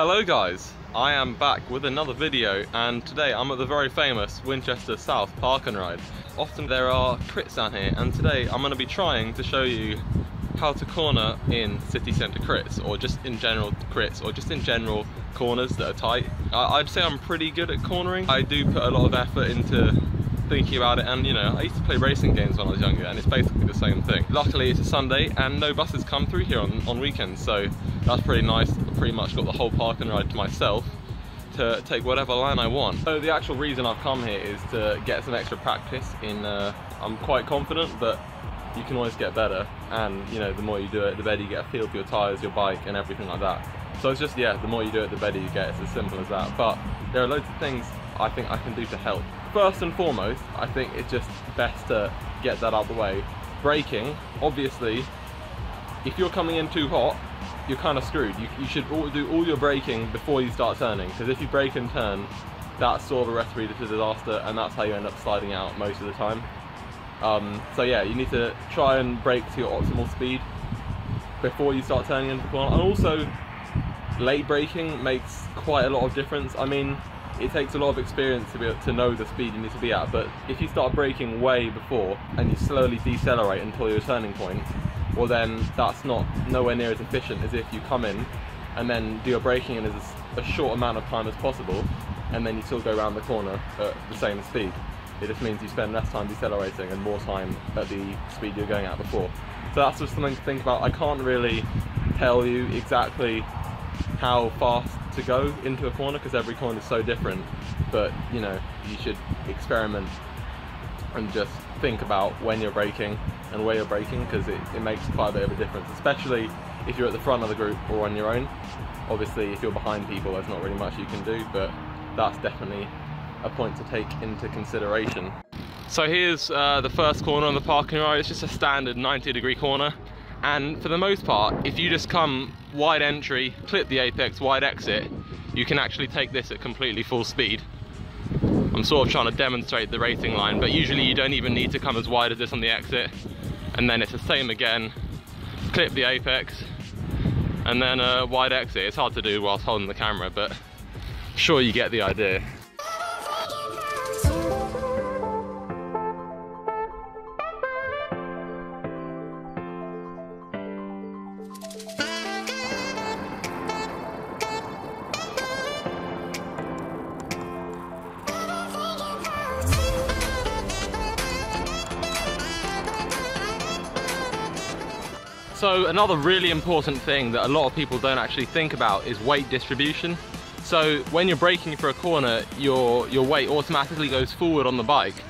Hello guys, I am back with another video, and today I'm at the very famous Winchester South Park and Ride. Often there are crits down here, and today I'm going to be trying to show you how to corner in city centre crits, or just in general crits, or just in general corners that are tight. I'd say I'm pretty good at cornering. I do put a lot of effort into thinking about it, and you know, I used to play racing games when I was younger, and it's basically the same thing. Luckily it's a Sunday and no buses come through here on weekends, so that's pretty nice. I've pretty much got the whole park and ride to myself to take whatever line I want. So the actual reason I've come here is to get some extra practice in, I'm quite confident, but you can always get better, and you know, the more you do it, the better you get a feel for your tyres, your bike and everything like that. So it's just, yeah, the more you do it, the better you get. It's as simple as that. But there are loads of things I think I can do to help. First and foremost, I think it's just best to get that out of the way. Braking, obviously, if you're coming in too hot, you're kind of screwed. You should do all your braking before you start turning, because if you brake and turn, that's sort of a recipe to disaster, and that's how you end up sliding out most of the time. So yeah, you need to try and brake to your optimal speed before you start turning into the corner. And also, late braking makes quite a lot of difference. I mean, it takes a lot of experience to be able to know the speed you need to be at, but if you start braking way before and you slowly decelerate until your turning point, well then that's nowhere near as efficient as if you come in and then do your braking in as a short amount of time as possible, and then you still go around the corner at the same speed. It just means you spend less time decelerating and more time at the speed you're going at before. So that's just something to think about. I can't really tell you exactly how fast to go into a corner because every corner is so different, but you know, you should experiment and just think about when you're braking and where you're braking, because it makes quite a bit of a difference, especially if you're at the front of the group or on your own. Obviously if you're behind people there's not really much you can do, but that's definitely a point to take into consideration. So here's the first corner on the parking ride. It's just a standard 90-degree corner, and for the most part, if you just come wide entry, clip the apex, wide exit, you can actually take this at completely full speed. I'm sort of trying to demonstrate the racing line, but usually you don't even need to come as wide as this on the exit, and then it's the same again, clip the apex, and then a wide exit. It's hard to do whilst holding the camera, but I'm sure you get the idea. So another really important thing that a lot of people don't actually think about is weight distribution. So when you're braking for a corner, your weight automatically goes forward on the bike,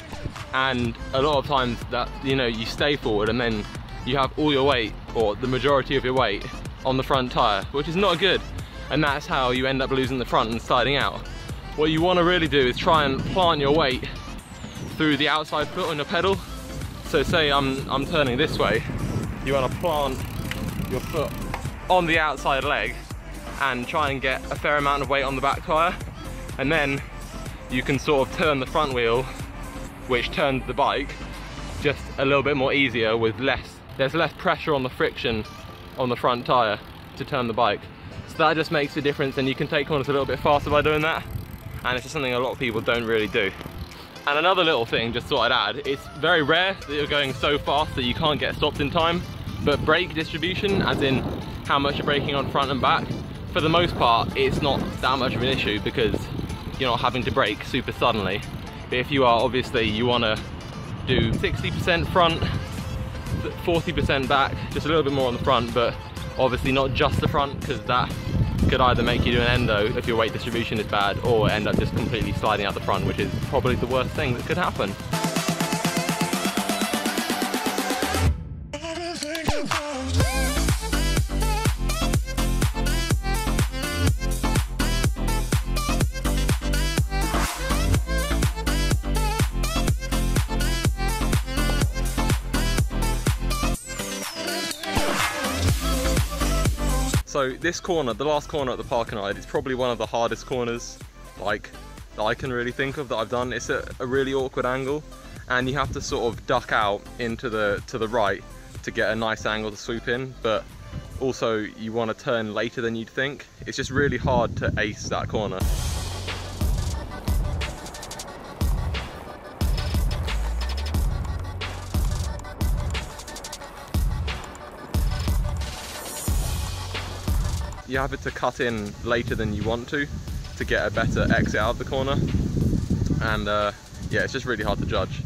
and a lot of times that, you know, you stay forward and then you have all your weight, or the majority of your weight, on the front tyre, which is not good, and that's how you end up losing the front and sliding out. What you want to really do is try and plant your weight through the outside foot on your pedal. So say I'm turning this way, you want to plant your foot on the outside leg and try and get a fair amount of weight on the back tyre, and then you can sort of turn the front wheel, which turns the bike just a little bit more easier with there's less pressure on the friction on the front tyre to turn the bike. So that just makes a difference, and you can take corners a little bit faster by doing that, and it's just something a lot of people don't really do. And another little thing, just thought I'd add, it's very rare that you're going so fast that you can't get stopped in time, but brake distribution, as in how much you're braking on front and back, for the most part it's not that much of an issue because you're not having to brake super suddenly. But if you are, obviously you want to do 60% front, 40% back, just a little bit more on the front, but obviously not just the front, because that could either make you do an endo if your weight distribution is bad, or end up just completely sliding out the front, which is probably the worst thing that could happen. So this corner, the last corner at the park and ride, is probably one of the hardest corners like that I can really think of that I've done. It's a really awkward angle, and you have to sort of duck out into to the right to get a nice angle to swoop in, but Also, you want to turn later than you'd think. It's just really hard to ace that corner. You have it to cut in later than you want to get a better exit out of the corner, and yeah, it's just really hard to judge.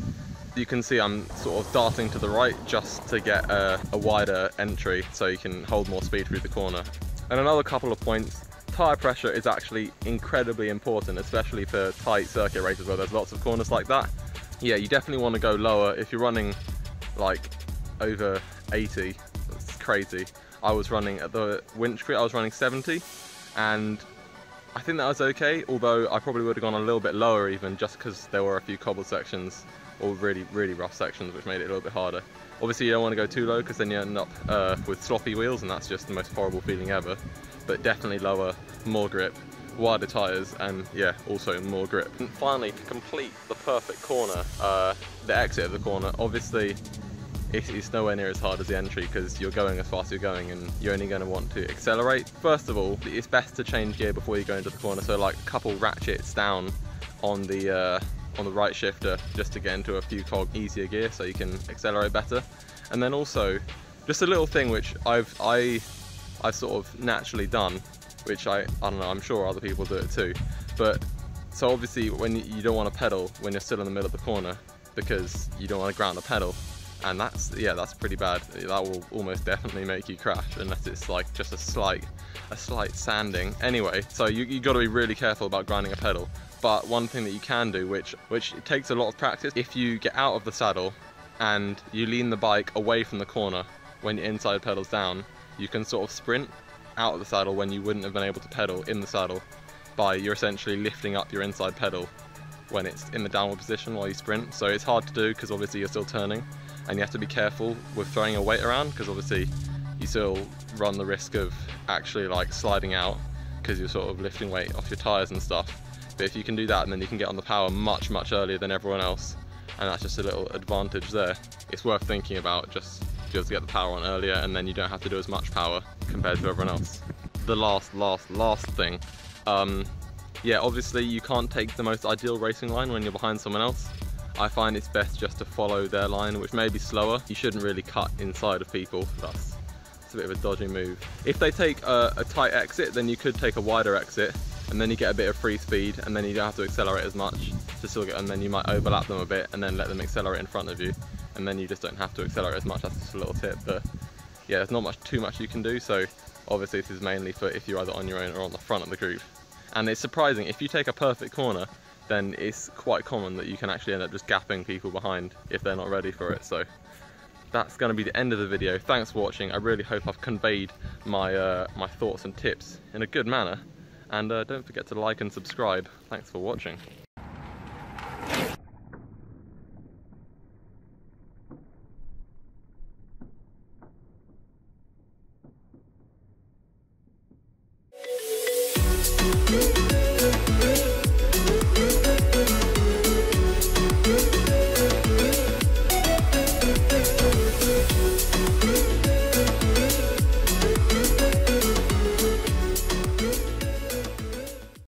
You can see I'm sort of darting to the right just to get a wider entry so you can hold more speed through the corner. And another couple of points, tyre pressure is actually incredibly important, especially for tight circuit races where there's lots of corners like that. Yeah, you definitely want to go lower. If you're running like over 80, that's crazy. I was running at the winch crit, I was running 70, and I think that was okay, although I probably would have gone a little bit lower even, just because there were a few cobbled sections or really, really rough sections, which made it a little bit harder. Obviously you don't want to go too low because then you end up with sloppy wheels, and that's just the most horrible feeling ever. But definitely lower, more grip, wider tyres, and yeah, also more grip. And finally, to complete the perfect corner, the exit of the corner, obviously it's nowhere near as hard as the entry because you're going as fast as you're going and you're only going to want to accelerate. First of all, it's best to change gear before you go into the corner, so like a couple ratchets down on the right shifter just to get into a few cog easier gear so you can accelerate better. And then also just a little thing which I've sort of naturally done, which I don't know, I'm sure other people do it too, but so obviously when you don't want to pedal when you're still in the middle of the corner because you don't want to ground the pedal. And that's pretty bad. That will almost definitely make you crash unless it's like just a slight sanding. Anyway, so you got to be really careful about grinding a pedal. But one thing that you can do, which it takes a lot of practice, if you get out of the saddle and you lean the bike away from the corner when your inside pedal's down, you can sort of sprint out of the saddle when you wouldn't have been able to pedal in the saddle by you're essentially lifting up your inside pedal when it's in the downward position while you sprint. So it's hard to do because obviously you're still turning. And you have to be careful with throwing your weight around because obviously you still run the risk of actually like sliding out because you're sort of lifting weight off your tyres and stuff. But if you can do that, and then you can get on the power much earlier than everyone else, and that's just a little advantage there. It's worth thinking about just to get the power on earlier, and then you don't have to do as much power compared to everyone else. The last thing, yeah, obviously you can't take the most ideal racing line when you're behind someone else. I find it's best just to follow their line, which may be slower. You shouldn't really cut inside of people. It's a bit of a dodgy move. If they take a tight exit, then you could take a wider exit, and then you get a bit of free speed, and then you don't have to accelerate as much to still get, and then you might overlap them a bit, and then let them accelerate in front of you, and then you just don't have to accelerate as much. That's just a little tip, but yeah, there's not too much you can do. So obviously this is mainly for if you're either on your own or on the front of the group. And it's surprising, if you take a perfect corner, then it's quite common that you can actually end up just gapping people behind if they're not ready for it. So that's going to be the end of the video. Thanks for watching. I really hope I've conveyed my my thoughts and tips in a good manner, and don't forget to like and subscribe. Thanks for watching.